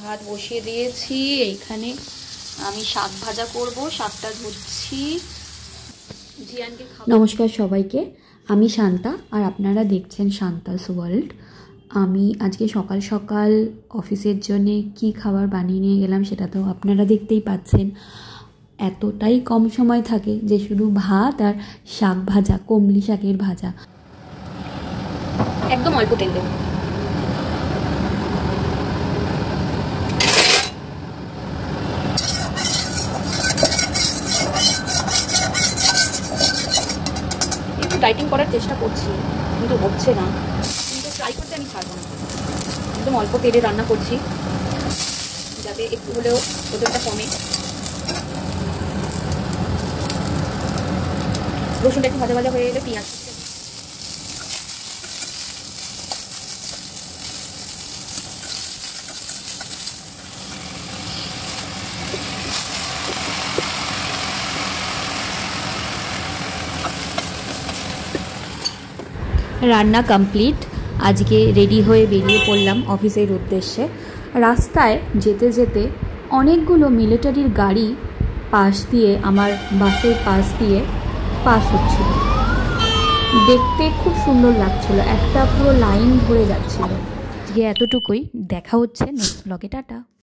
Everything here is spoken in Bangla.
ভাত বসিয়ে দিয়েছি। এইখানে আমি শাক ভাজা করব, শাকটা ধুচ্ছি। জিয়ানকে নমস্কার সবাইকে, আমি শান্তা আর আপনারা দেখছেন শান্তাস ওয়ার্ল্ড। আমি আজকে সকাল সকাল অফিসের জন্য কি খাবার বানিয়ে নিয়ে গেলাম সেটা তো আপনারা দেখতেই পাচ্ছেন। এতটাই কম সময় থাকে যে শুধু ভাত আর শাক ভাজা, কমলি শাকের ভাজা, একদম অল্প তেল দেব। একটু ডাইটিং করার চেষ্টা করছি কিন্তু হচ্ছে না, কিন্তু ট্রাই করতে আমি ছাড়বো না। একদম অল্প তেলে রান্না করছি যাতে একটু হলেও ওজনটা কমে। রসুনটা একটু ভাজা ভাজা হয়ে গেলে পেঁয়াজ, রান্না কমপ্লিট। আজকে রেডি হয়ে বেরিয়ে পড়লাম অফিসের উদ্দেশ্যে। রাস্তায় যেতে যেতে অনেকগুলো মিলিটারির গাড়ি পাশ দিয়ে, আমার বাসের পাশ দিয়ে পাস হচ্ছিল। দেখতে খুব সুন্দর লাগছিল, একটা পুরো লাইন ধরে যাচ্ছিল। আজকে এতটুকুই, দেখা হচ্ছে নেক্সট ব্লগে। টাটা।